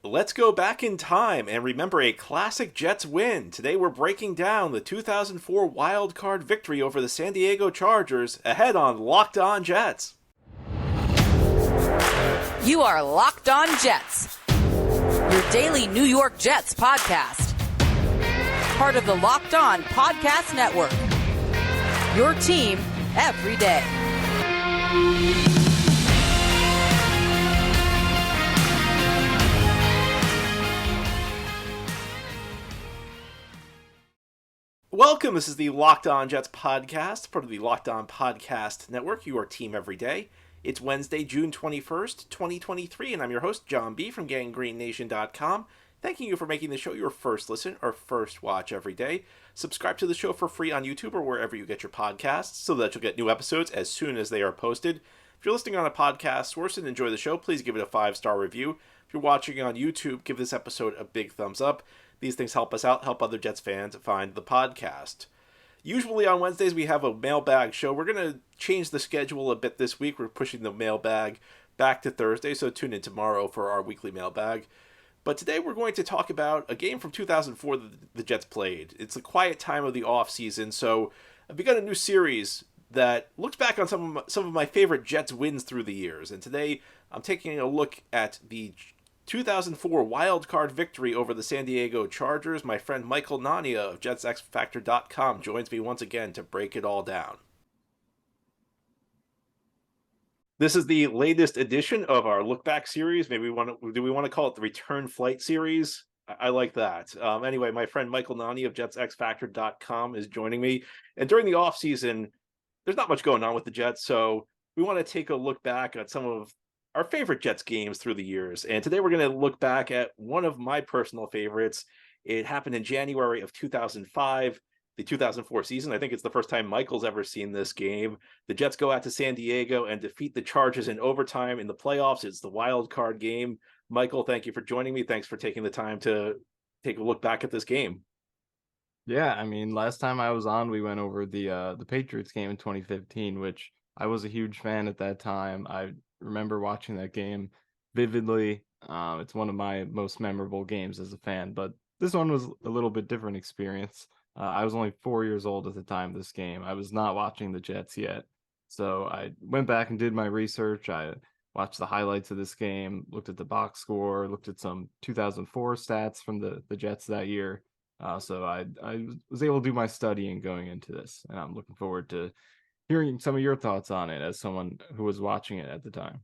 Let's go back in time and remember a classic Jets win. Today we're breaking down the 2004 wild card victory over the San Diego Chargers ahead on Locked On Jets. You are Locked On Jets, your daily New York Jets podcast. Part of the Locked On Podcast Network, your team every day. Welcome, this is the Locked On Jets podcast, part of the Locked On Podcast Network, your team every day. It's Wednesday, June 21st, 2023, and I'm your host, John B. from GanggreenNation.com. Thanking you for making the show your first listen or first watch every day. Subscribe to the show for free on YouTube or wherever you get your podcasts so that you'll get new episodes as soon as they are posted. If you're listening on a podcast source and enjoy the show, please give it a 5-star review. If you're watching on YouTube, give this episode a big thumbs up. These things help us out, help other Jets fans find the podcast. Usually on Wednesdays we have a mailbag show. We're going to change the schedule a bit this week. We're pushing the mailbag back to Thursday, so tune in tomorrow for our weekly mailbag. But today we're going to talk about a game from 2004 that the Jets played. It's a quiet time of the offseason, so I've begun a new series that looks back on some of my favorite Jets wins through the years. And today I'm taking a look at the 2004 wild card victory over the San Diego Chargers. My friend Michael Nania of JetsXFactor.com joins me once again to break it all down. This is the latest edition of our look back series. Maybe do we want to call it the Return Flight series? I like that. Anyway, my friend Michael Nania of JetsXFactor.com is joining me. And during the offseason, there's not much going on with the Jets, so we want to take a look back at some of our favorite Jets games through the years. And today we're going to look back at one of my personal favorites. It happened in January of 2005, the 2004 season. I think it's the first time Michael's ever seen this game. The Jets go out to San Diego and defeat the Chargers in overtime in the playoffs. It's the wild card game. Michael, thank you for joining me. Thanks for taking the time to take a look back at this game. Yeah, I mean, last time I was on, we went over the Patriots game in 2015, which I was a huge fan at that time. I remember watching that game vividly. It's one of my most memorable games as a fan, but this one was a little bit different experience. I was only 4 years old at the time of this game. I was not watching the Jets yet. So I went back and did my research. I watched the highlights of this game, looked at the box score, looked at some 2004 stats from the Jets that year. So I was able to do my studying going into this, and I'm looking forward to hearing some of your thoughts on it as someone who was watching it at the time.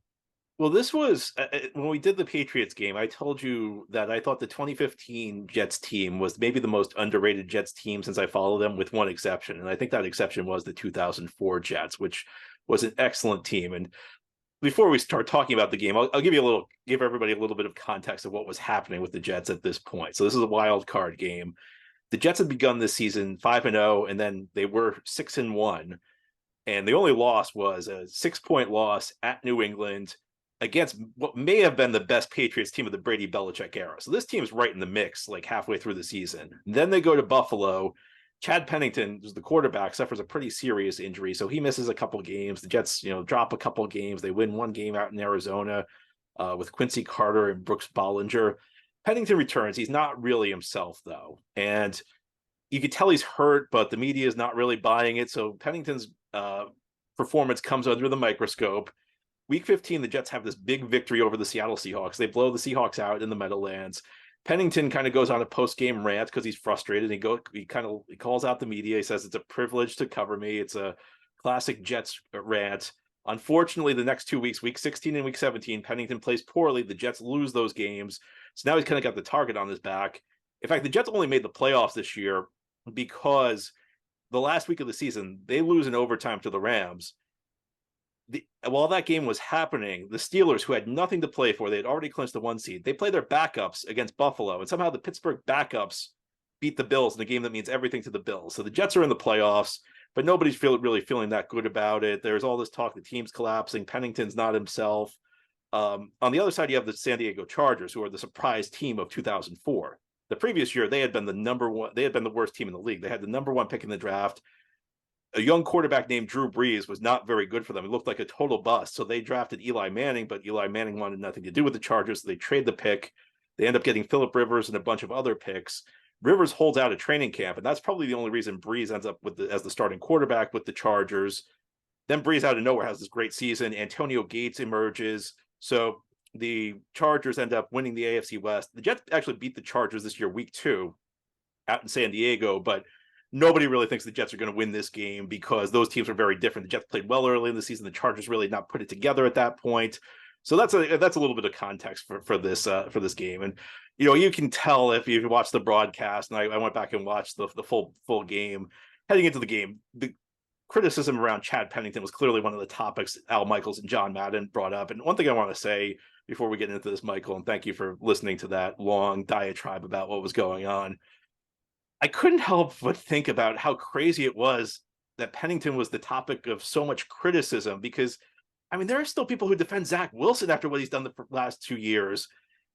Well, this was, when we did the Patriots game, I told you that I thought the 2015 Jets team was maybe the most underrated Jets team since I follow them, with one exception. And I think that exception was the 2004 Jets, which was an excellent team. And before we start talking about the game, I'll give everybody a little bit of context of what was happening with the Jets at this point. So this is a wild card game. The Jets had begun this season 5-0, and then they were 6-1. And the only loss was a 6-point loss at New England against what may have been the best Patriots team of the Brady-Belichick era. So this team is right in the mix, like halfway through the season. And then they go to Buffalo. Chad Pennington, who's the quarterback, suffers a pretty serious injury, so he misses a couple games. The Jets, drop a couple games. They win one game out in Arizona with Quincy Carter and Brooks Bollinger. Pennington returns. He's not really himself, though. And you could tell he's hurt, but the media is not really buying it. So Pennington's performance comes under the microscope. Week 15, the Jets have this big victory over the Seattle Seahawks. They blow the Seahawks out in the Meadowlands. Pennington kind of goes on a post-game rant because he's frustrated. He calls out the media. He says it's a privilege to cover me. It's a classic Jets rant. Unfortunately, the next 2 weeks, week 16 and week 17, Pennington plays poorly. The Jets lose those games. So now he's kind of got the target on his back. In fact, the Jets only made the playoffs this year because the last week of the season, they lose in overtime to the Rams. While that game was happening, the Steelers, who had nothing to play for, they had already clinched the 1 seed. They play their backups against Buffalo, and somehow the Pittsburgh backups beat the Bills in a game that means everything to the Bills. So the Jets are in the playoffs, but nobody's really feeling that good about it. There's all this talk the team's collapsing. Pennington's not himself. On the other side, you have the San Diego Chargers, who are the surprise team of 2004. The previous year, they had been the worst team in the league. They had the number 1 pick in the draft. A young quarterback named Drew Brees was not very good for them. It looked like a total bust. So they drafted Eli Manning, but Eli Manning wanted nothing to do with the Chargers. So they trade the pick They end up getting Phillip Rivers and a bunch of other picks. Rivers holds out at training camp, and that's probably the only reason Brees ends up as the starting quarterback with the Chargers. Then Brees out of nowhere has this great season. Antonio Gates emerges. So the Chargers end up winning the AFC West. The Jets actually beat the Chargers this year, week 2, out in San Diego, but nobody really thinks the Jets are going to win this game because those teams are very different. The Jets played well early in the season. The Chargers really not put it together at that point. So that's a little bit of context for this game. And you can tell if you watch the broadcast, and I went back and watched the full game. Heading into the game, the criticism around Chad Pennington was clearly one of the topics Al Michaels and John Madden brought up. And one thing I want to say before we get into this, Michael, and thank you for listening to that long diatribe about what was going on. I couldn't help but think about how crazy it was that Pennington was the topic of so much criticism because, I mean, there are still people who defend Zach Wilson after what he's done the last 2 years.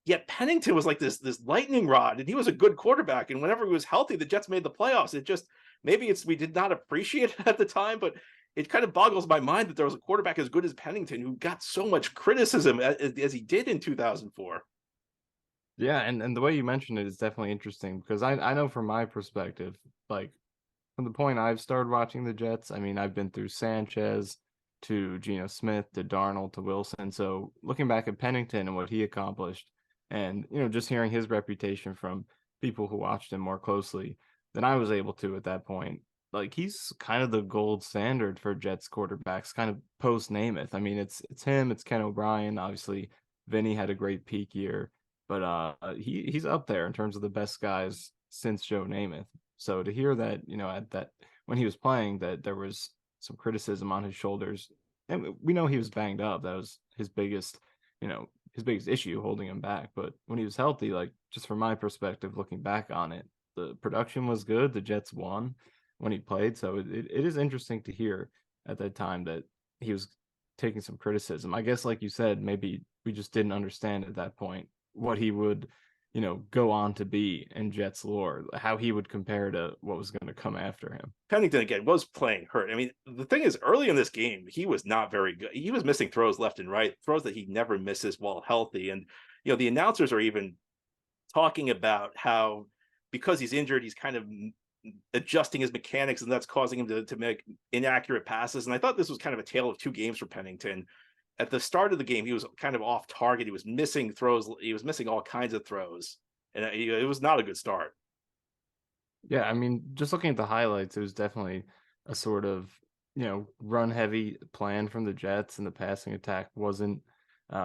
Yet Pennington was like this lightning rod, and he was a good quarterback. And whenever he was healthy, the Jets made the playoffs. It just, maybe we did not appreciate it at the time, but it kind of boggles my mind that there was a quarterback as good as Pennington who got so much criticism as he did in 2004. Yeah, and the way you mentioned it is definitely interesting because I know from my perspective, like from the point I've started watching the Jets, I mean, I've been through Sanchez to Geno Smith to Darnold to Wilson. So looking back at Pennington and what he accomplished, and just hearing his reputation from people who watched him more closely than I was able to at that point, like he's kind of the gold standard for Jets quarterbacks, kind of post Namath. I mean, it's him, it's Ken O'Brien. Obviously, Vinny had a great peak year, but he's up there in terms of the best guys since Joe Namath. So to hear that, at that when he was playing, that there was some criticism on his shoulders, and we know he was banged up. That was his biggest, his biggest issue holding him back. But when he was healthy, like just from my perspective, looking back on it, the production was good. The Jets won when he played. So it is interesting to hear at that time that he was taking some criticism. I guess, like you said, maybe we just didn't understand at that point what he would, go on to be in Jets lore, how he would compare to what was going to come after him. Pennington, again, was playing hurt. I mean, the thing is, early in this game, he was not very good. He was missing throws left and right, throws that he never misses while healthy. And, the announcers are even talking about how because he's injured, he's kind of adjusting his mechanics, and that's causing him to make inaccurate passes. And I thought this was kind of a tale of two games for Pennington. At the start of the game, he was kind of off target. He was missing throws. He was missing all kinds of throws. And it was not a good start. Yeah, I mean, just looking at the highlights, it was definitely a sort of, run heavy plan from the Jets, and the passing attack wasn't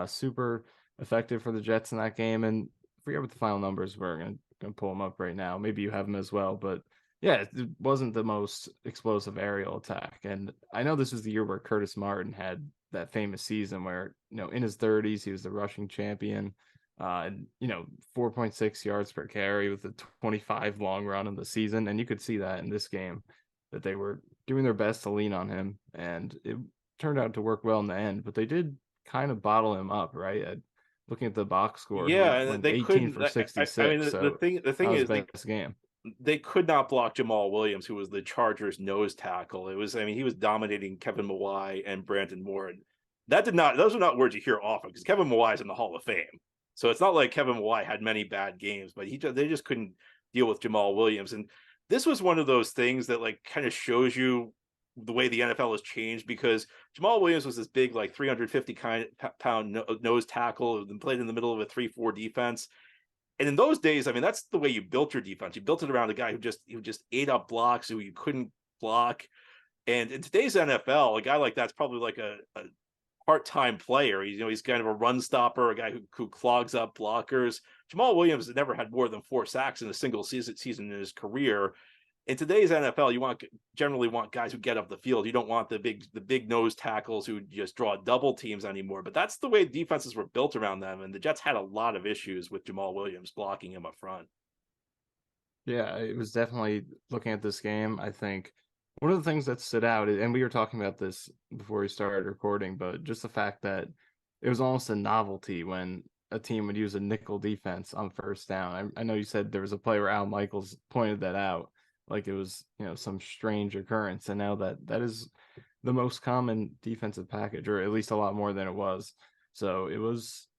super effective for the Jets in that game. And I forget what the final numbers were. I'm gonna pull them up right now. Maybe you have them as well, but yeah, it wasn't the most explosive aerial attack. And I know this was the year where Curtis Martin had that famous season where, in his 30s, he was the rushing champion. 4.6 yards per carry with a 25 long run in the season. And you could see that in this game, that they were doing their best to lean on him. And it turned out to work well in the end, but they did kind of bottle him up, right? Looking at the box score, yeah, and they 18 couldn't. for 66. I mean, the thing is, best game. They could not block Jamal Williams, who was the Chargers' nose tackle. He was dominating Kevin Mawai and Brandon Moore. And those are not words you hear often because Kevin Mawai is in the Hall of Fame. So it's not like Kevin Mawai had many bad games, but they just couldn't deal with Jamal Williams. And this was one of those things that like kind of shows you the way the NFL has changed, because Jamal Williams was this big, like 350-pound nose tackle and played in the middle of a 3-4 defense. And in those days, I mean, that's the way you built your defense. You built it around a guy who just ate up blocks, who you couldn't block. And in today's NFL, a guy like that's probably like a part-time player. He's kind of a run stopper, a guy who clogs up blockers. Jamal Williams has never had more than 4 sacks in a single season in his career. In today's NFL, you generally want guys who get up the field. You don't want the big nose tackles who just draw double teams anymore. But that's the way defenses were built around them, and the Jets had a lot of issues with Jamal Williams blocking him up front. Yeah, it was definitely, looking at this game, I think one of the things that stood out, and we were talking about this before we started recording, but just the fact that it was almost a novelty when a team would use a nickel defense on first down. I know you said there was a play where Al Michaels pointed that out, like it was, some strange occurrence. And now that is the most common defensive package, or at least a lot more than it was. So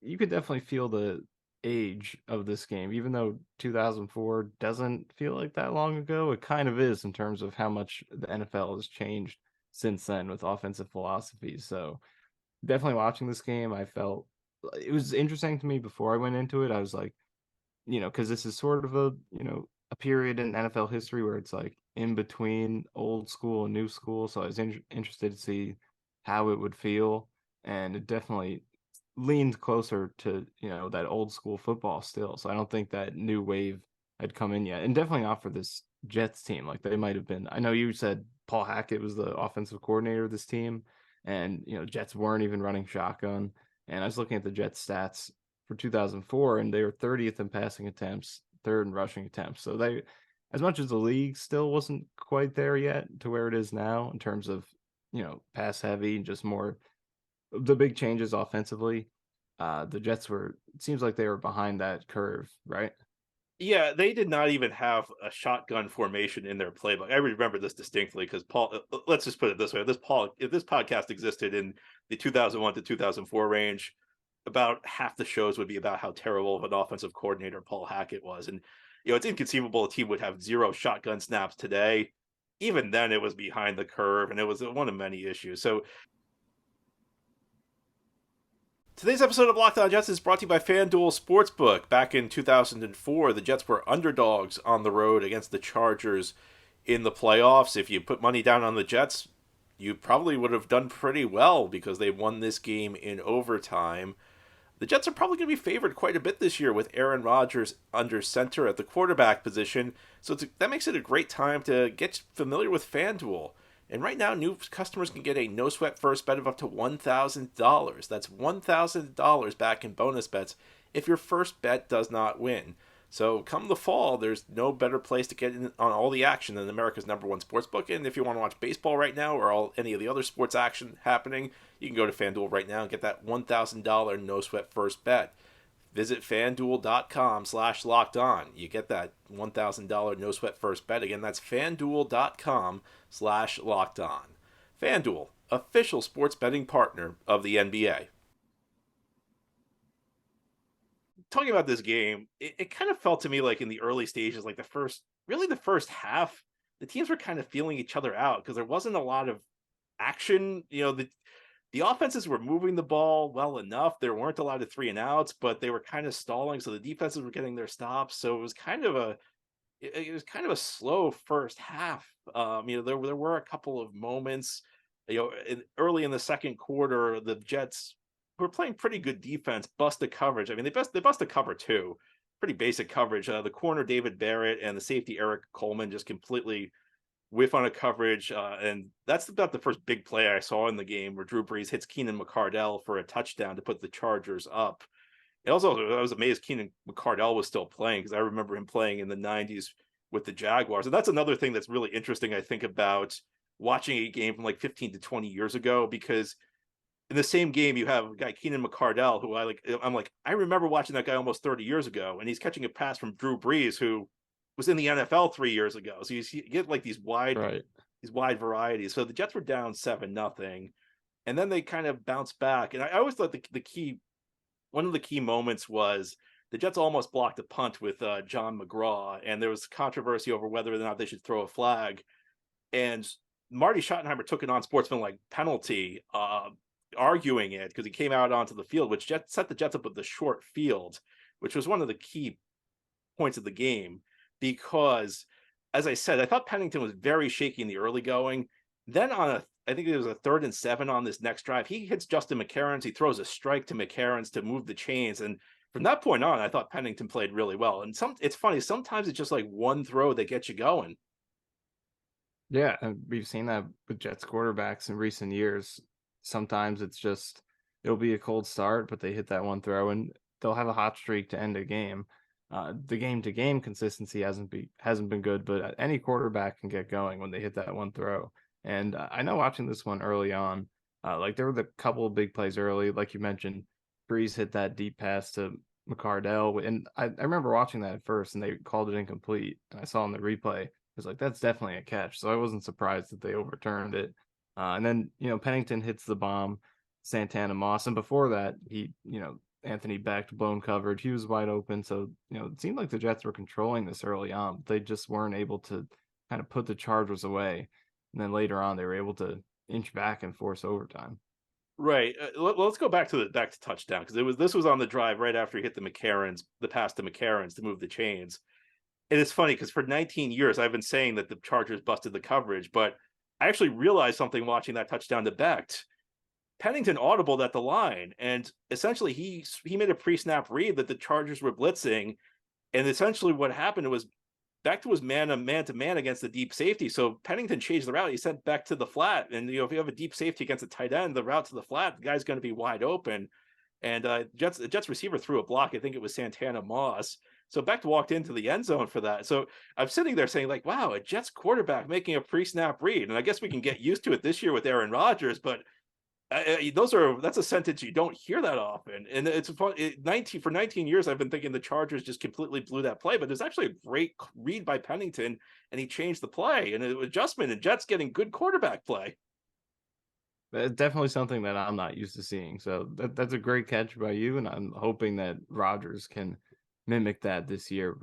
you could definitely feel the age of this game. Even though 2004 doesn't feel like that long ago, it kind of is in terms of how much the NFL has changed since then with offensive philosophies. So definitely watching this game, I felt it was interesting to me before I went into it. I was like, because this is sort of a period in NFL history where it's like in between old school and new school. So I was interested to see how it would feel, and it definitely leaned closer to that old school football still. So I don't think that new wave had come in yet, and definitely not for this Jets team. Like they might have been. I know you said Paul Hackett was the offensive coordinator of this team, and Jets weren't even running shotgun. And I was looking at the Jets stats for 2004, and they were 30th in passing attempts, third in rushing attempts. So they, as much as the league still wasn't quite there yet to where it is now in terms of pass heavy and just more the big changes offensively, the Jets were, it seems like they were behind that curve, right? Yeah, they did not even have a shotgun formation in their playbook. I remember this distinctly because Paul. Let's just put it this way: if this podcast existed in the 2001 to 2004 range, about half the shows would be about how terrible of an offensive coordinator Paul Hackett was, and it's inconceivable a team would have zero shotgun snaps today. Even then, it was behind the curve, and it was one of many issues. So today's episode of Locked On Jets is brought to you by FanDuel Sportsbook. Back in 2004, the Jets were underdogs on the road against the Chargers in the playoffs. If you put money down on the Jets, you probably would have done pretty well because they won this game in overtime. The Jets are probably going to be favored quite a bit this year with Aaron Rodgers under center at the quarterback position. So that makes it a great time to get familiar with FanDuel. And right now, new customers can get a no-sweat first bet of up to $1,000. That's $1,000 back in bonus bets if your first bet does not win. So come the fall, there's no better place to get in on all the action than America's #1 sportsbook. And if you want to watch baseball right now or any of the other sports action happening, you can go to FanDuel right now and get that $1,000 no-sweat first bet. Visit FanDuel.com/lockedon. You get that $1,000 no sweat first bet. Again, that's FanDuel.com/lockedon. FanDuel, official sports betting partner of the NBA. Talking about this game, it kind of felt to me like in the early stages, like the first half, the teams were kind of feeling each other out because there wasn't a lot of action. The offenses were moving the ball well enough. There weren't a lot of 3-and-outs, but they were kind of stalling. So the defenses were getting their stops. So it was kind of a slow first half. There were a couple of moments, early in the second quarter, the Jets who were playing pretty good defense, busted coverage. I mean, they busted cover too. Pretty basic coverage. The corner David Barrett and the safety Eric Coleman just completely whiff on a coverage, and that's about the first big play I saw in the game where Drew Brees hits Keenan McCardell for a touchdown to put the Chargers up. And also, I was amazed Keenan McCardell was still playing because I remember him playing in the 90s with the Jaguars. And that's another thing that's really interesting, I think, about watching a game from like 15 to 20 years ago, because in the same game you have a guy Keenan McCardell who I remember watching that guy almost 30 years ago, and he's catching a pass from Drew Brees, who was in the NFL 3 years ago. So you get like these wide varieties. So the Jets were down 7-0, and then they kind of bounced back. And I always thought one of the key moments was the Jets almost blocked a punt with John McGraw, and there was controversy over whether or not they should throw a flag. And Marty Schottenheimer took it on sportsmanlike penalty, arguing it because he came out onto the field, which set the Jets up with the short field, which was one of the key points of the game. Because, as I said, I thought Pennington was very shaky in the early going. Then I think it was a 3rd and 7 on this next drive, he hits Justin McCarron. He throws a strike to McCarron to move the chains. And from that point on, I thought Pennington played really well. And it's funny, sometimes it's just like one throw that gets you going. Yeah, and we've seen that with Jets quarterbacks in recent years. Sometimes it'll be a cold start, but they hit that one throw and they'll have a hot streak to end a game. The game-to-game consistency hasn't been good, but any quarterback can get going when they hit that one throw. And I know watching this one early on, like there were the couple of big plays early, like you mentioned, Brees hit that deep pass to McCardell, and I remember watching that at first, and they called it incomplete. And I saw in the replay, I was like, that's definitely a catch. So I wasn't surprised that they overturned it. And then Pennington hits the bomb, Santana Moss, and before that, he Anthony Beck blown coverage. He was wide open. So, it seemed like the Jets were controlling this early on, but they just weren't able to kind of put the Chargers away. And then later on, they were able to inch back and force overtime. Right. Let's go back to touchdown, because this was on the drive right after he hit the pass to McCarron's to move the chains. And it's funny because for 19 years I've been saying that the Chargers busted the coverage, but I actually realized something watching that touchdown to Becht. Pennington audibled at the line, and essentially he made a pre-snap read that the Chargers were blitzing, and essentially what happened was Becht was man to man against the deep safety. So Pennington changed the route. He sent Becht to the flat, and if you have a deep safety against a tight end, the route to the flat, the guy's going to be wide open. And the Jets receiver threw a block. I think it was Santana Moss. So Becht walked into the end zone for that. So I'm sitting there saying, like, wow, a Jets quarterback making a pre-snap read. And I guess we can get used to it this year with Aaron Rodgers, but that's a sentence you don't hear that often. And it's fun. 19 years I've been thinking the Chargers just completely blew that play, but there's actually a great read by Pennington, and he changed the play and an adjustment, and Jets getting good quarterback play. It's definitely something that I'm not used to seeing. So that's a great catch by you, and I'm hoping that Rodgers can mimic that this year.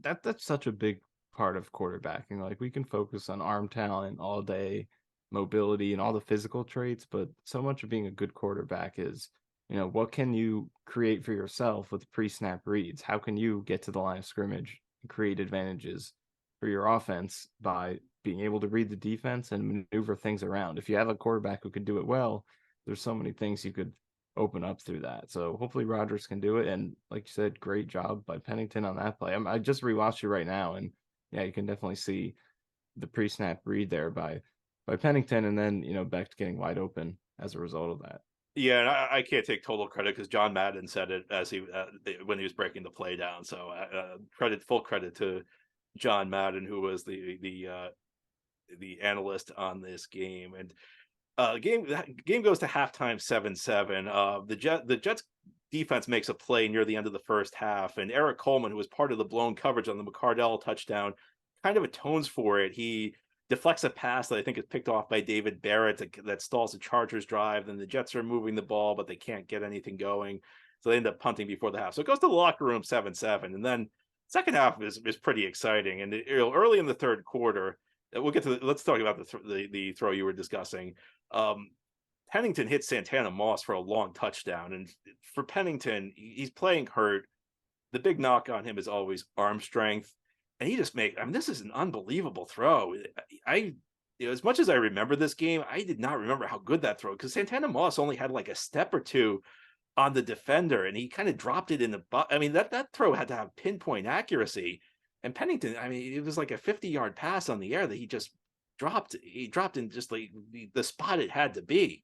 That's such a big part of quarterbacking. Like, we can focus on arm talent all day, mobility, and all the physical traits, but so much of being a good quarterback is, what can you create for yourself with pre-snap reads? How can you get to the line of scrimmage and create advantages for your offense by being able to read the defense and maneuver things around? If you have a quarterback who can do it well, there's so many things you could open up through that. So hopefully Rodgers can do it. And like you said, great job by Pennington on that play. I just rewatched it right now, and yeah, you can definitely see the pre-snap read there by Pennington, and then Becht getting wide open as a result of that. Yeah, and I can't take total credit because John Madden said it as when he was breaking the play down. So full credit to John Madden, who was the analyst on this game. And game goes to halftime 7-7. The Jets defense makes a play near the end of the first half, and Eric Coleman, who was part of the blown coverage on the McCardell touchdown, kind of atones for it. He deflects a pass that I think is picked off by David Barrett that stalls the Chargers drive. Then the Jets are moving the ball, but they can't get anything going. So they end up punting before the half. So it goes to the locker room 7-7. And then second half is pretty exciting. And early in the third quarter, we'll get to let's talk about the throw you were discussing. Pennington hits Santana Moss for a long touchdown. And for Pennington, he's playing hurt. The big knock on him is always arm strength. And he just this is an unbelievable throw. As much as I remember this game, I did not remember how good that throw, because Santana Moss only had like a step or two on the defender, and he kind of dropped it in the butt. I mean, that throw had to have pinpoint accuracy. And Pennington, it was like a 50-yard pass on the air that he just dropped. He dropped in just like the spot it had to be.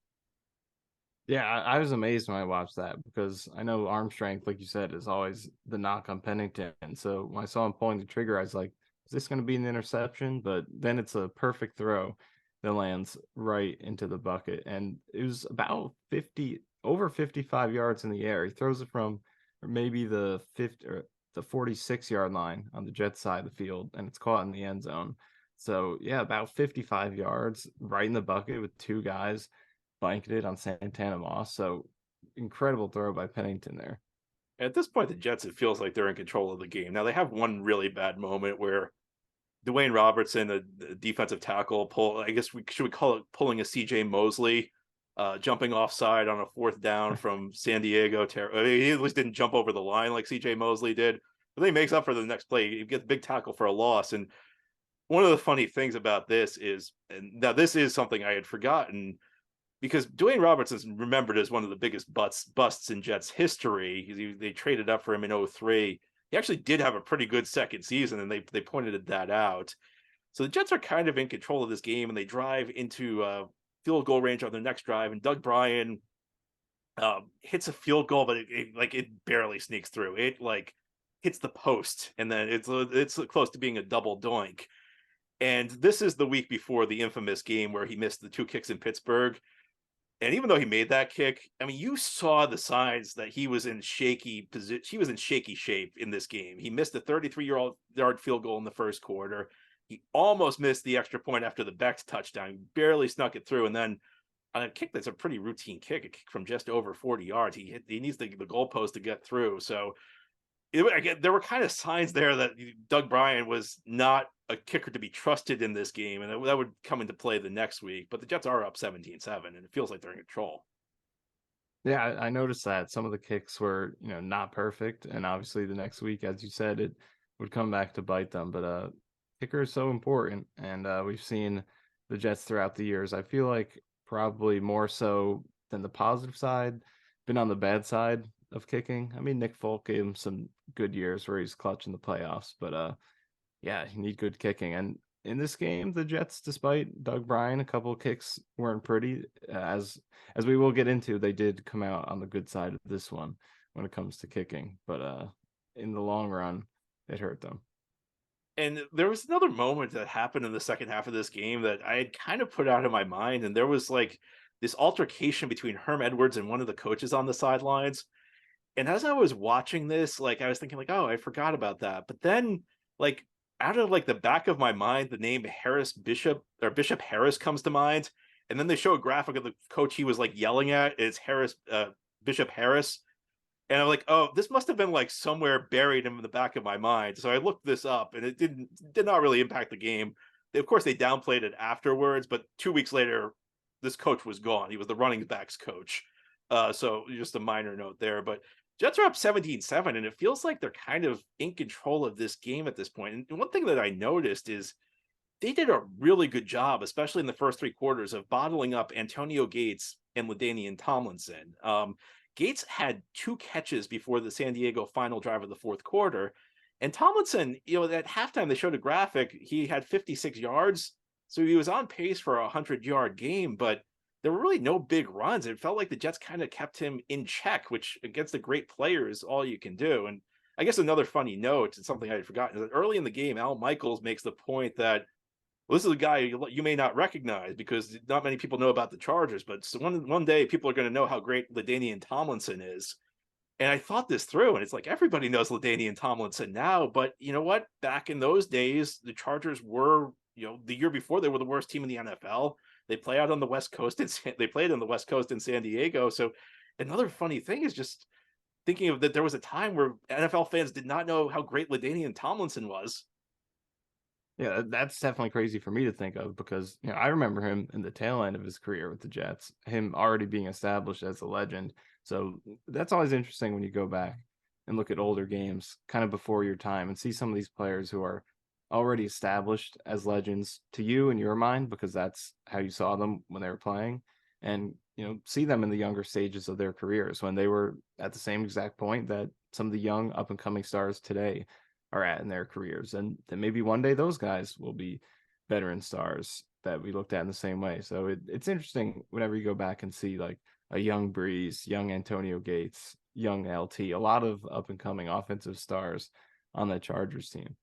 Yeah, I was amazed when I watched that, because I know arm strength, like you said, is always the knock on Pennington. So when I saw him pulling the trigger, I was like, is this going to be an interception? But then it's a perfect throw that lands right into the bucket. And it was about over 55 yards in the air. He throws it from maybe the 50 or the 46-yard line on the Jets side of the field, and it's caught in the end zone. So yeah, about 55 yards right in the bucket with two guys blanketed on Santana Moss. So incredible throw by Pennington there. At this point, the Jets, it feels like they're in control of the game. Now, they have one really bad moment where Dwayne Robertson, the defensive tackle, should we call it pulling a CJ Mosley, jumping offside on a fourth down from San Diego. He at least didn't jump over the line like CJ Mosley did, but then he makes up for the next play. He gets a big tackle for a loss. And one of the funny things about this is, and now this is something I had forgotten, because Dwayne Robertson's remembered as one of the biggest busts in Jets history. They traded up for him in 2003. He actually did have a pretty good second season, and they pointed that out. So the Jets are kind of in control of this game, and they drive into field goal range on their next drive. And Doug Bryan hits a field goal, but it barely sneaks through. It hits the post, and then it's close to being a double doink. And this is the week before the infamous game where he missed the two kicks in Pittsburgh. And even though he made that kick, you saw the signs that he was in shaky position. He was in shaky shape in this game. He missed a 33-yard field goal in the first quarter. He almost missed the extra point after the Becht touchdown. He barely snuck it through. And then on a kick that's a pretty routine kick, a kick from just over 40 yards. He needs the goalpost to get through. So again, there were kind of signs there that Doug Bryan was not a kicker to be trusted in this game, and that would come into play the next week. But the Jets are up 17-7, and it feels like they're in control. Yeah, I noticed that some of the kicks were, not perfect, and obviously the next week, as you said, it would come back to bite them. But kicker is so important, and we've seen the Jets throughout the years. I feel like probably more so than the positive side, been on the bad side of kicking. I mean, Nick Folk gave him some good years where he's clutch in the playoffs, but yeah, you need good kicking. And in this game, the Jets, despite Doug Bryan, a couple of kicks weren't pretty. As we will get into, they did come out on the good side of this one when it comes to kicking. But in the long run, it hurt them. And there was another moment that happened in the second half of this game that I had kind of put out of my mind. And there was like this altercation between Herm Edwards and one of the coaches on the sidelines. And as I was watching this, like I was thinking, like, oh, I forgot about that. But then, like, out of like the back of my mind, the name Bishop Harris comes to mind. And then they show a graphic of the coach he was like yelling at. It's Bishop Harris. And I'm like, oh, this must have been like somewhere buried in the back of my mind. So I looked this up, and it did not really impact the game. Of course, they downplayed it afterwards, but 2 weeks later, this coach was gone. He was the running backs coach. So just a minor note there. But Jets are up 17-7, and it feels like they're kind of in control of this game at this point. And one thing that I noticed is they did a really good job, especially in the first three quarters, of bottling up Antonio Gates and LaDainian Tomlinson. Gates had 2 catches before the San Diego final drive of the fourth quarter. And Tomlinson, at halftime, they showed a graphic. He had 56 yards. So he was on pace for a 100-yard game, but there were really no big runs. It felt like the Jets kind of kept him in check, which against the great players, all you can do. And I guess another funny note, and something I had forgotten, is that early in the game, Al Michaels makes the point that, well, this is a guy you may not recognize because not many people know about the Chargers, but one day people are going to know how great LaDainian Tomlinson is. And I thought this through, and it's like everybody knows LaDainian Tomlinson now, but you know what? Back in those days, the Chargers were, the year before, they were the worst team in the NFL. They play out on the West Coast, and they played on the West Coast in San Diego. So another funny thing is just thinking of that there was a time where NFL fans did not know how great LaDainian Tomlinson was. Yeah, that's definitely crazy for me to think of because I remember him in the tail end of his career with the Jets, him already being established as a legend. So that's always interesting when you go back and look at older games kind of before your time and see some of these players who are already established as legends to you in your mind because that's how you saw them when they were playing, and see them in the younger stages of their careers when they were at the same exact point that some of the young up and coming stars today are at in their careers, and then maybe one day those guys will be veteran stars that we looked at in the same way. So it's interesting whenever you go back and see like a young Brees, young Antonio Gates, young LT, a lot of up and coming offensive stars on that Chargers team.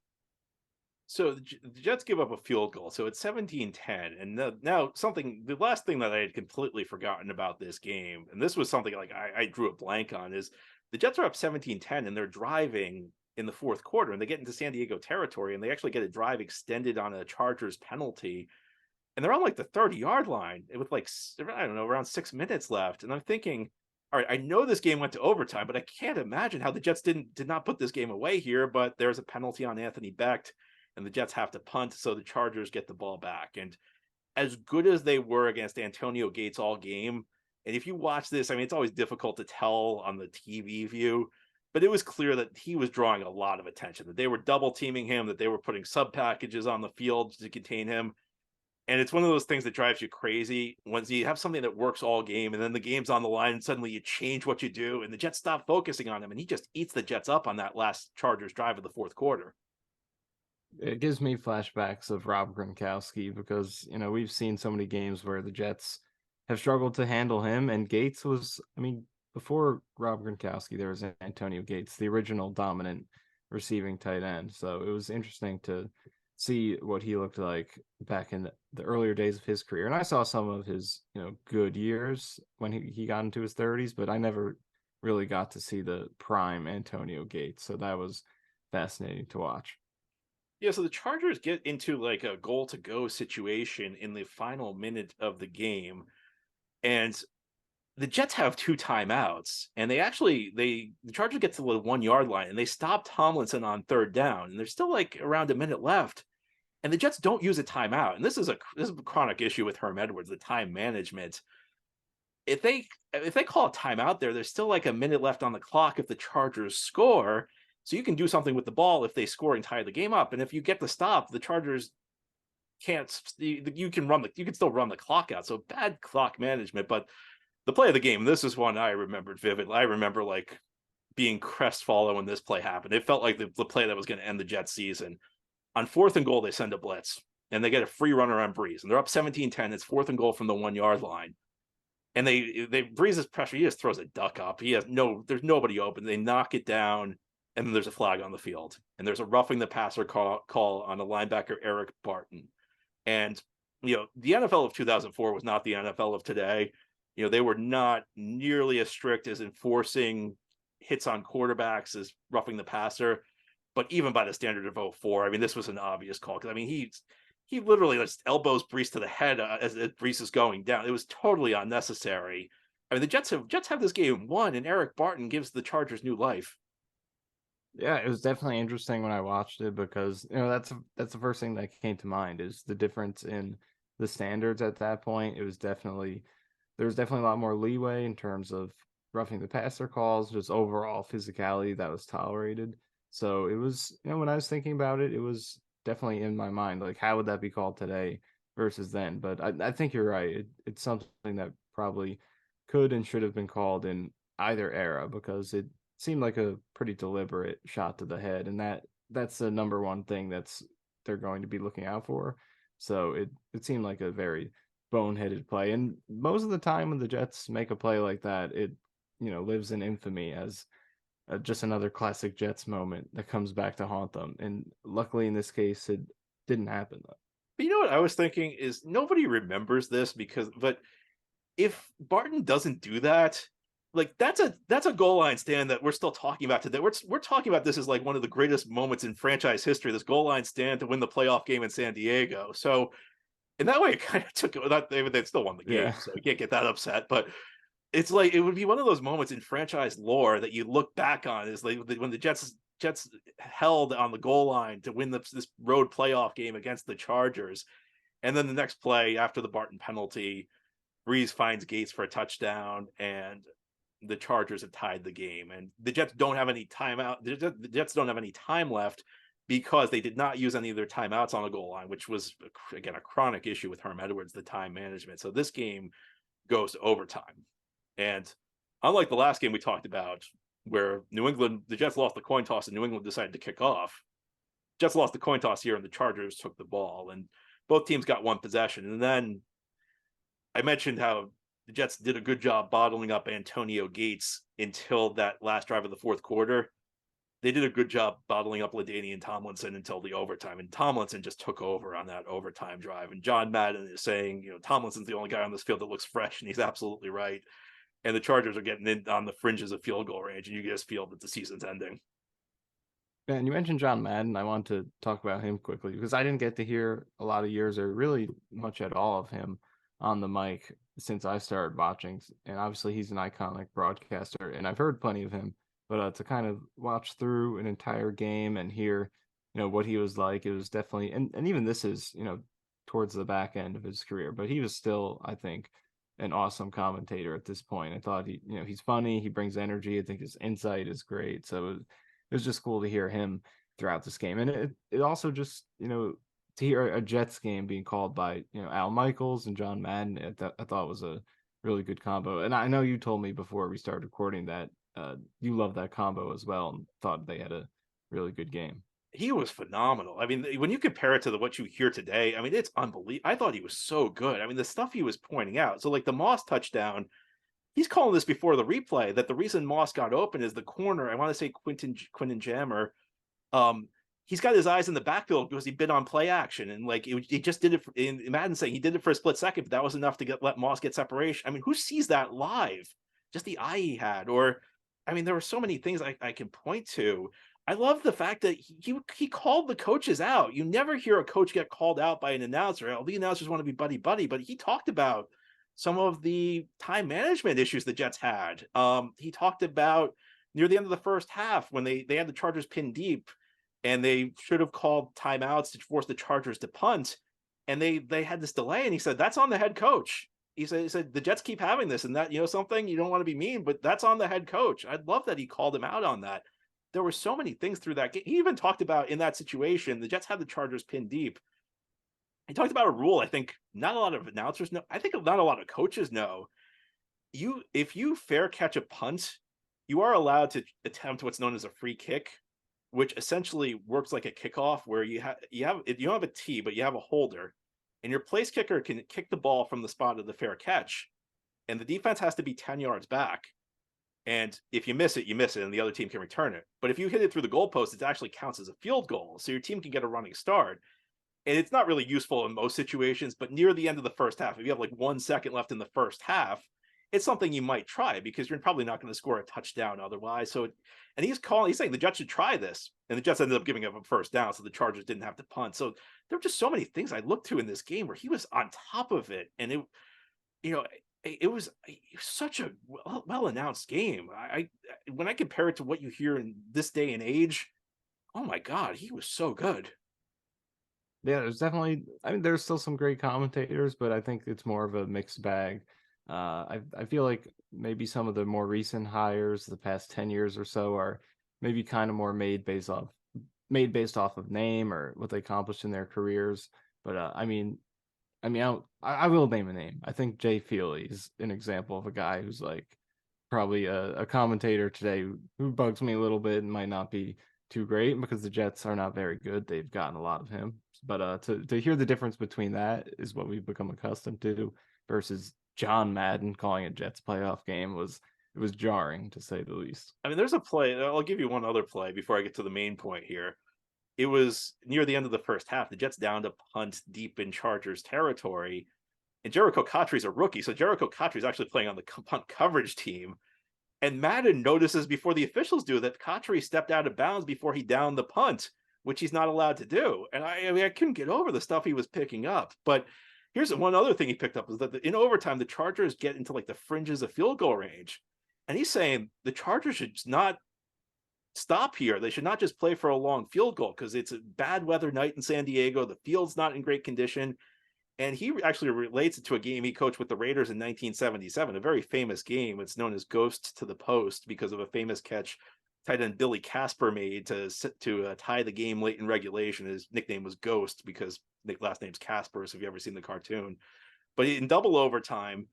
So the Jets give up a field goal. So it's 17-10. And now the last thing that I had completely forgotten about this game, and this was something like I drew a blank on, is the Jets are up 17-10 and they're driving in the fourth quarter, and they get into San Diego territory, and they actually get a drive extended on a Chargers penalty. And they're on like the 30-yard line with like, I don't know, around 6 minutes left. And I'm thinking, all right, I know this game went to overtime, but I can't imagine how the Jets did not put this game away here. But there's a penalty on Anthony Becht, and the Jets have to punt, so the Chargers get the ball back. And as good as they were against Antonio Gates all game, and if you watch this, I mean, it's always difficult to tell on the TV view, but it was clear that he was drawing a lot of attention, that they were double teaming him, that they were putting sub packages on the field to contain him. And it's one of those things that drives you crazy once you have something that works all game and then the game's on the line and suddenly you change what you do and the Jets stop focusing on him and he just eats the Jets up on that last Chargers drive of the fourth quarter. It gives me flashbacks of Rob Gronkowski because, we've seen so many games where the Jets have struggled to handle him, and Gates was, before Rob Gronkowski, there was Antonio Gates, the original dominant receiving tight end. So it was interesting to see what he looked like back in the earlier days of his career. And I saw some of his, good years when he got into his 30s, but I never really got to see the prime Antonio Gates. So that was fascinating to watch. Yeah, so the Chargers get into like a goal to go situation in the final minute of the game. And the Jets have 2 timeouts, and the Chargers get to the 1 yard line, and they stop Tomlinson on 3rd down, and there's still like around a minute left, and the Jets don't use a timeout. And this is a chronic issue with Herm Edwards, the time management. If they call a timeout there's still like a minute left on the clock if the Chargers score, so you can do something with the ball if they score and tie the game up. And if you get the stop, the Chargers can't. You can still run the clock out. So bad clock management, but the play of the game, this is one I remembered vividly. I remember like being crestfallen when this play happened. It felt like the play that was going to end the Jets season. On 4th and goal, they send a blitz, and they get a free runner on Brees, and they're up 17-10. It's 4th and goal from the 1 yard line. And they Brees' pressure, he just throws a duck up. There's nobody open. They knock it down, and then there's a flag on the field. And there's a roughing the passer call on a linebacker, Eric Barton. And, the NFL of 2004 was not the NFL of today. They were not nearly as strict as enforcing hits on quarterbacks as roughing the passer. But even by the standard of 2004, I mean, this was an obvious call. Because, I mean, he literally just elbows Brees to the head as Brees is going down. It was totally unnecessary. I mean, the Jets have this game won, and Eric Barton gives the Chargers new life. Yeah, it was definitely interesting when I watched it because that's the first thing that came to mind is the difference in the standards at that point. There was definitely a lot more leeway in terms of roughing the passer calls, just overall physicality that was tolerated. So it was, when I was thinking about it, it was definitely in my mind, like how would that be called today versus then? But I think you're right. It's something that probably could and should have been called in either era because it seemed like a pretty deliberate shot to the head, and that's the number one thing they're going to be looking out for. So it seemed like a very boneheaded play, and most of the time when the Jets make a play like that, it lives in infamy as just another classic Jets moment that comes back to haunt them. And luckily in this case, it didn't happen though. But what I was thinking is nobody remembers this but if Barton doesn't do that, like that's a goal line stand that we're still talking about today. We're talking about this as like one of the greatest moments in franchise history, this goal line stand to win the playoff game in San Diego. So in that way, it kind of took they still won the game, Yeah. so you can't get that upset. But it's like it would be one of those moments in franchise lore that you look back on is like when the Jets held on the goal line to win this road playoff game against the Chargers, and then the next play after the Barton penalty, Brees finds Gates for a touchdown, and the Chargers have tied the game, and the Jets don't have any timeout. The Jets don't have any time left because they did not use any of their timeouts on the goal line, which was again a chronic issue with Herm Edwards, the time management. So this game goes to overtime. And unlike the last game we talked about, where the Jets lost the coin toss and New England decided to kick off, Jets lost the coin toss here and the Chargers took the ball, and both teams got one possession. And then I mentioned how the Jets did a good job bottling up Antonio Gates until that last drive of the 4th quarter. They did a good job bottling up LaDainian Tomlinson until the overtime, and Tomlinson just took over on that overtime drive. And John Madden is saying, Tomlinson's the only guy on this field that looks fresh, and he's absolutely right. And the Chargers are getting in on the fringes of field goal range, and you just feel that the season's ending. And you mentioned John Madden. I want to talk about him quickly because I didn't get to hear a lot of years or really much at all of him on the mic since I started watching. And obviously he's an iconic broadcaster, and I've heard plenty of him. But to kind of watch through an entire game and hear, what he was like, it was definitely, and even this is, towards the back end of his career, but he was still, I think, an awesome commentator at this point. I thought he's funny, he brings energy. I think his insight is great. So it was just cool to hear him throughout this game. And it also just, to hear a Jets game being called by, Al Michaels and John Madden, I thought was a really good combo. And I know you told me before we started recording that you love that combo as well and thought they had a really good game. He was phenomenal. I mean, when you compare it to what you hear today, I mean, it's unbelievable. I thought he was so good. I mean, the stuff he was pointing out. So like the Moss touchdown, he's calling this before the replay that the reason Moss got open is the corner. I want to say Quinton Jammer. He's got his eyes in the backfield because he bid on play action. And like, he just did it in Madden saying he did it for a split second, but that was enough to let Moss get separation. I mean, who sees that live? Just the eye he had, or, I mean, there were so many things I can point to. I love the fact that he called the coaches out. You never hear a coach get called out by an announcer. All the announcers want to be buddy, but he talked about some of the time management issues the Jets had. He talked about near the end of the first half when they had the Chargers pinned deep and they should have called timeouts to force the Chargers to punt. And they had this delay, and he said, that's on the head coach. He said the Jets keep having this, and that, something, you don't want to be mean, but that's on the head coach. I love that he called him out on that. There were so many things through that game. He even talked about in that situation, the Jets had the Chargers pinned deep. He talked about a rule I think not a lot of announcers know. I think not a lot of coaches know. If you fair catch a punt, you are allowed to attempt what's known as a free kick, which essentially works like a kickoff where you don't have a tee, but you have a holder, and your place kicker can kick the ball from the spot of the fair catch, and the defense has to be 10 yards back. And if you miss it, and the other team can return it. But if you hit it through the goalpost, it actually counts as a field goal, so your team can get a running start. And it's not really useful in most situations, but near the end of the first half, if you have like 1 second left in the first half, it's something you might try because you're probably not going to score a touchdown otherwise. So, and he's saying the Jets should try this, and the Jets ended up giving up a first down, so the Chargers didn't have to punt. So there were just so many things I looked to in this game where he was on top of it, and it was such a well announced game. When I compare it to what you hear in this day and age, oh my God, he was so good. Yeah, there's definitely. I mean, there's still some great commentators, but I think it's more of a mixed bag. I feel like maybe some of the more recent hires, the past 10 years or so, are maybe kind of more made based off of name or what they accomplished in their careers. But I will name a name. I think Jay Feely is an example of a guy who's like probably a commentator today who bugs me a little bit and might not be too great because the Jets are not very good. They've gotten a lot of him. But to hear the difference between that is what we've become accustomed to versus John Madden calling a Jets playoff game was jarring to say the least. I mean, there's a play. I'll give you one other play before I get to the main point here. It was near the end of the first half. The Jets down to punt deep in Chargers territory, and Jericho Cotry's a rookie, so Jericho Cotry's actually playing on the punt coverage team. And Madden notices before the officials do that Cotry stepped out of bounds before he downed the punt, which he's not allowed to do. And I couldn't get over the stuff he was picking up. But here's one other thing he picked up is that in overtime, the Chargers get into like the fringes of field goal range. And he's saying the Chargers should not stop here. They should not just play for a long field goal because it's a bad weather night in San Diego. The field's not in great condition. And he actually relates it to a game he coached with the Raiders in 1977, a very famous game. It's known as Ghost to the Post because of a famous catch tight end Billy Casper made to tie the game late in regulation. His nickname was Ghost because Nick's last name's Casper, so if you've ever seen the cartoon. But in double overtime,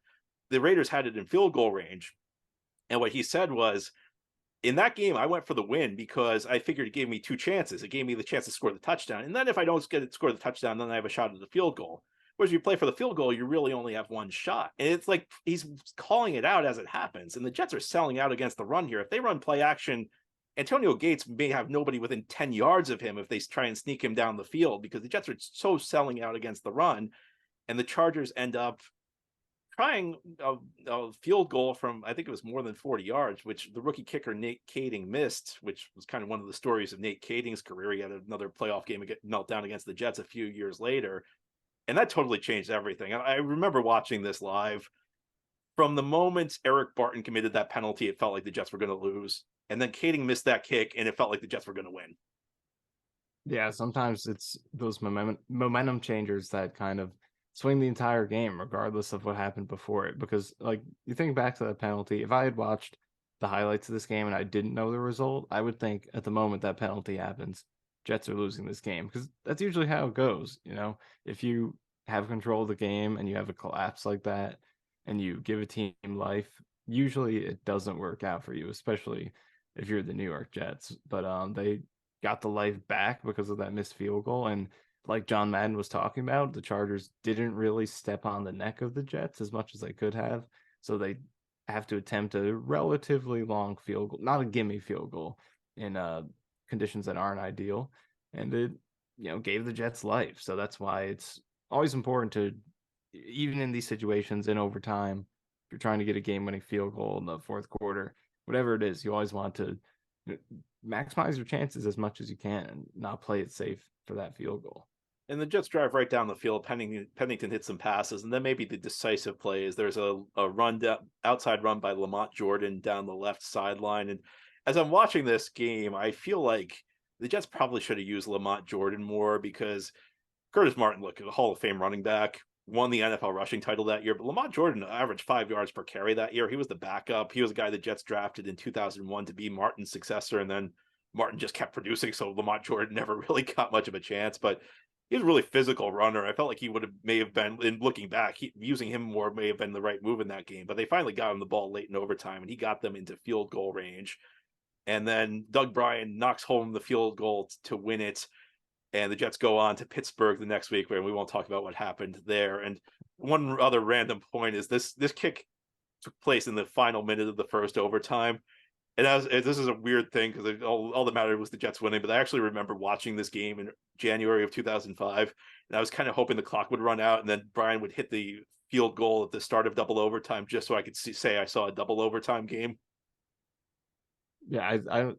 the Raiders had it in field goal range. And what he said was, in that game, I went for the win because I figured it gave me 2 chances. It gave me the chance to score the touchdown. And then if I don't score the touchdown, then I have a shot at the field goal. Whereas if you play for the field goal, you really only have 1 shot. And it's like he's calling it out as it happens. And the Jets are selling out against the run here. If they run play action, Antonio Gates may have nobody within 10 yards of him if they try and sneak him down the field because the Jets are so selling out against the run. And the Chargers end up trying a field goal from, I think it was more than 40 yards, which the rookie kicker Nate Kading missed, which was kind of one of the stories of Nate Kading's career. He had another playoff game meltdown against the Jets a few years later. And that totally changed everything. I remember watching this live. From the moment Eric Barton committed that penalty, it felt like the Jets were going to lose. And then Kading missed that kick, and it felt like the Jets were going to win. Yeah, sometimes it's those momentum changers that kind of swing the entire game, regardless of what happened before it. Because, like, you think back to that penalty, if I had watched the highlights of this game and I didn't know the result, I would think at the moment that penalty happens, Jets are losing this game, because that's usually how it goes. If you have control of the game and you have a collapse like that and you give a team life, usually it doesn't work out for you, especially if you're the New York Jets. But they got the life back because of that missed field goal. And like John Madden was talking about, the Chargers didn't really step on the neck of the Jets as much as they could have. So they have to attempt a relatively long field goal, not a gimme field goal, in conditions that aren't ideal. And it, gave the Jets life. So that's why it's always important to, even in these situations in overtime, if you're trying to get a game-winning field goal in the fourth quarter, whatever it is, you always want to maximize your chances as much as you can and not play it safe for that field goal. And the Jets drive right down the field. Pennington hits some passes, and then maybe the decisive plays. There's a outside run by Lamont Jordan down the left sideline. And as I'm watching this game, I feel like the Jets probably should have used Lamont Jordan more because Curtis Martin, look, a Hall of Fame running back, won the NFL rushing title that year. But Lamont Jordan averaged 5 yards per carry that year. He was the backup. He was a guy the Jets drafted in 2001 to be Martin's successor. And then Martin just kept producing. So Lamont Jordan never really got much of a chance. But he was a really physical runner. I felt like he may have been, in looking back, using him more may have been the right move in that game. But they finally got him the ball late in overtime, and he got them into field goal range. And then Doug Bryan knocks home the field goal to win it. And the Jets go on to Pittsburgh the next week, where we won't talk about what happened there. And one other random point is this kick took place in the final minute of the first overtime. And this is a weird thing because all that mattered was the Jets winning. But I actually remember watching this game in January of 2005, and I was kind of hoping the clock would run out, and then Brian would hit the field goal at the start of double overtime, just so I could say I saw a double overtime game. Yeah, I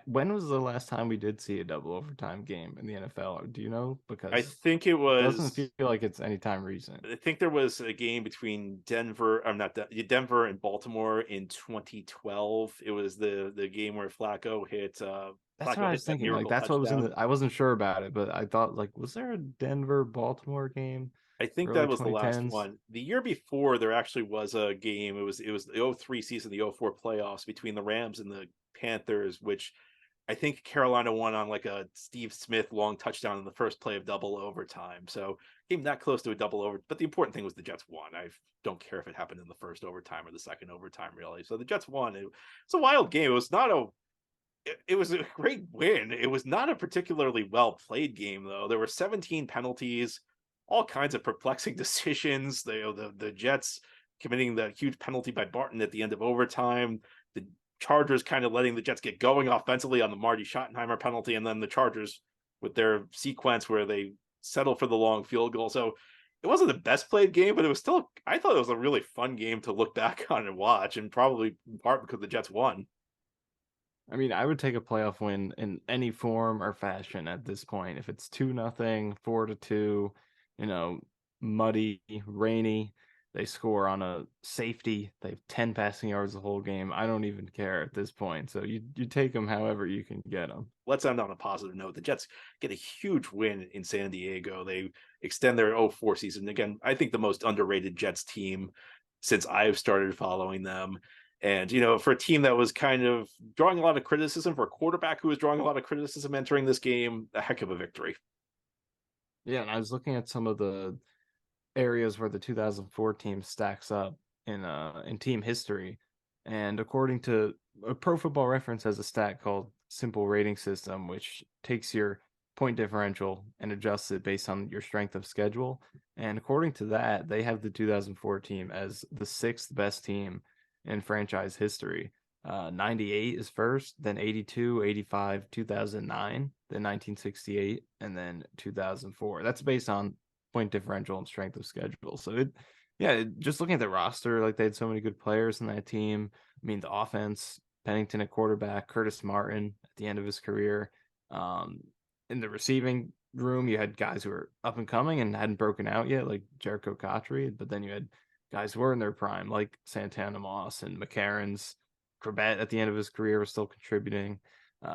when was the last time we did see a double overtime game in the NFL? Do you know? Because I think it doesn't was. feel like it's anytime recent. I think there was a game between Denver. I'm not Denver and Baltimore in 2012. It was the game where Flacco hit. That's Flacco what I was hit that thinking. Like miracle that's what was in touchdown. the. I wasn't sure about it, but I thought like, was there a Denver Baltimore game I think early that was the last 2010s? one. The year before, there actually was a game. It was the 03 season, the 04 playoffs between the Rams and the Panthers, which I think Carolina won on like a Steve Smith long touchdown in the first play of double overtime. So game that close to a double over. But the important thing was the Jets won. I don't care if it happened in the first overtime or the second overtime, really. So the Jets won. It's a wild game. It was not a. It was a great win. It was not a particularly well played game, though. There were 17 penalties, all kinds of perplexing decisions. The Jets committing the huge penalty by Barton at the end of overtime. The Chargers kind of letting the Jets get going offensively on the Marty Schottenheimer penalty, and then the Chargers with their sequence where they settle for the long field goal. So it wasn't the best played game, but it was still, I thought it was a really fun game to look back on and watch, and probably in part because the Jets won. I mean, I would take a playoff win in any form or fashion at this point. If it's 2-0, 4-2, muddy, rainy, they score on a safety, they have 10 passing yards the whole game. I don't even care at this point. So you take them however you can get them. Let's end on a positive note. The Jets get a huge win in San Diego. They extend their 04 season. Again, I think the most underrated Jets team since I've started following them. And, for a team that was kind of drawing a lot of criticism, for a quarterback who was drawing a lot of criticism entering this game, a heck of a victory. Yeah, and I was looking at some of the areas where the 2004 team stacks up in team history. And according to a Pro Football Reference has a stat called simple rating system, which takes your point differential and adjusts it based on your strength of schedule. And according to that, they have the 2004 team as the 6th best team in franchise history. 98 is first, then 82, 85, 2009, then 1968, and then 2004. That's based on point differential and strength of schedule. So just looking at the roster, like they had so many good players in that team. I mean, the offense, Pennington at quarterback, Curtis Martin at the end of his career. In the receiving room, you had guys who were up and coming and hadn't broken out yet, like Jericho Cotchery, but then you had guys who were in their prime, like Santana Moss and McCarron's. Corbett at the end of his career was still contributing.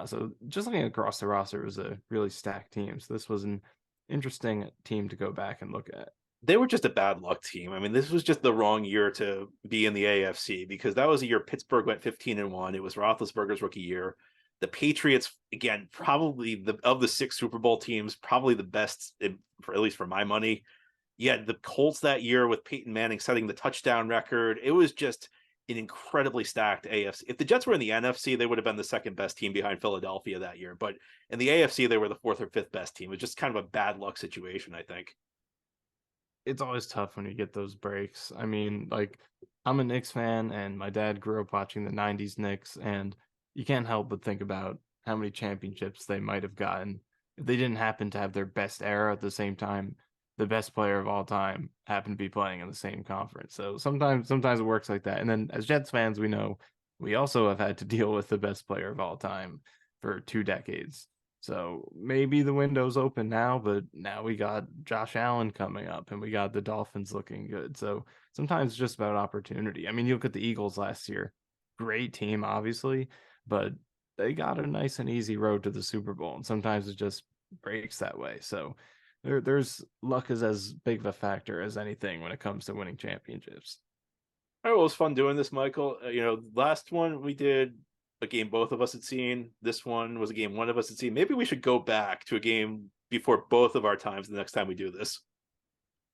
So just looking across the roster, it was a really stacked team. So this was an interesting team to go back and look at. They were just a bad luck team. I mean, this was just the wrong year to be in the AFC because that was a year Pittsburgh went 15-1. It was Roethlisberger's rookie year. The Patriots, again, probably of the 6 Super Bowl teams, probably the best, at least for my money. You had the Colts that year with Peyton Manning setting the touchdown record. It was just an incredibly stacked AFC. If the Jets were in the NFC, they would have been the 2nd best team behind Philadelphia that year. But in the AFC, they were the 4th or 5th best team. It was just kind of a bad luck situation, I think. It's always tough when you get those breaks. I mean, like, I'm a Knicks fan, and my dad grew up watching the 90s Knicks, and you can't help but think about how many championships they might have gotten if they didn't happen to have their best era at the same time. The best player of all time happened to be playing in the same conference. So sometimes it works like that. And then as Jets fans, we know we also have had to deal with the best player of all time for 2 decades. So maybe the window's open now, but now we got Josh Allen coming up and we got the Dolphins looking good. So sometimes it's just about opportunity. I mean, you look at the Eagles last year, great team, obviously, but they got a nice and easy road to the Super Bowl. And sometimes it just breaks that way. So there's luck is as big of a factor as anything when it comes to winning championships. All right, well, it was fun doing this, Michael. Last one we did a game both of us had seen. This one was a game one of us had seen. Maybe we should go back to a game before both of our times the next time we do this.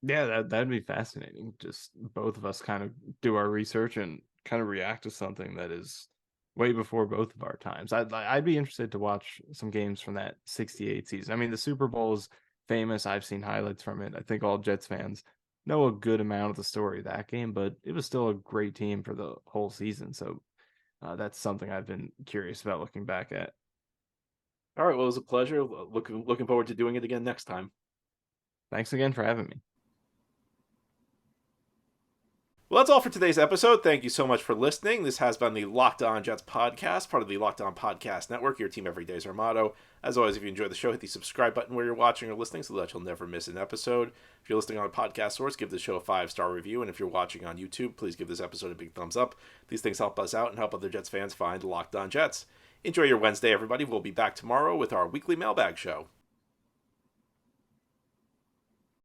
Yeah, that'd be fascinating. Just both of us kind of do our research and kind of react to something that is way before both of our times. I'd be interested to watch some games from that 68 season. I mean, the Super Bowl is famous. I've seen highlights from it. I think all Jets fans know a good amount of the story of that game, but it was still a great team for the whole season. So that's something I've been curious about looking back at. All right, well, it was a pleasure. Looking forward to doing it again next time. Thanks again for having me. Well, that's all for today's episode. Thank you so much for listening. This has been the Locked On Jets podcast, part of the Locked On Podcast Network. Your team every day is our motto. As always, if you enjoy the show, hit the subscribe button where you're watching or listening so that you'll never miss an episode. If you're listening on a podcast source, give the show a 5-star review. And if you're watching on YouTube, please give this episode a big thumbs up. These things help us out and help other Jets fans find Locked On Jets. Enjoy your Wednesday, everybody. We'll be back tomorrow with our weekly mailbag show.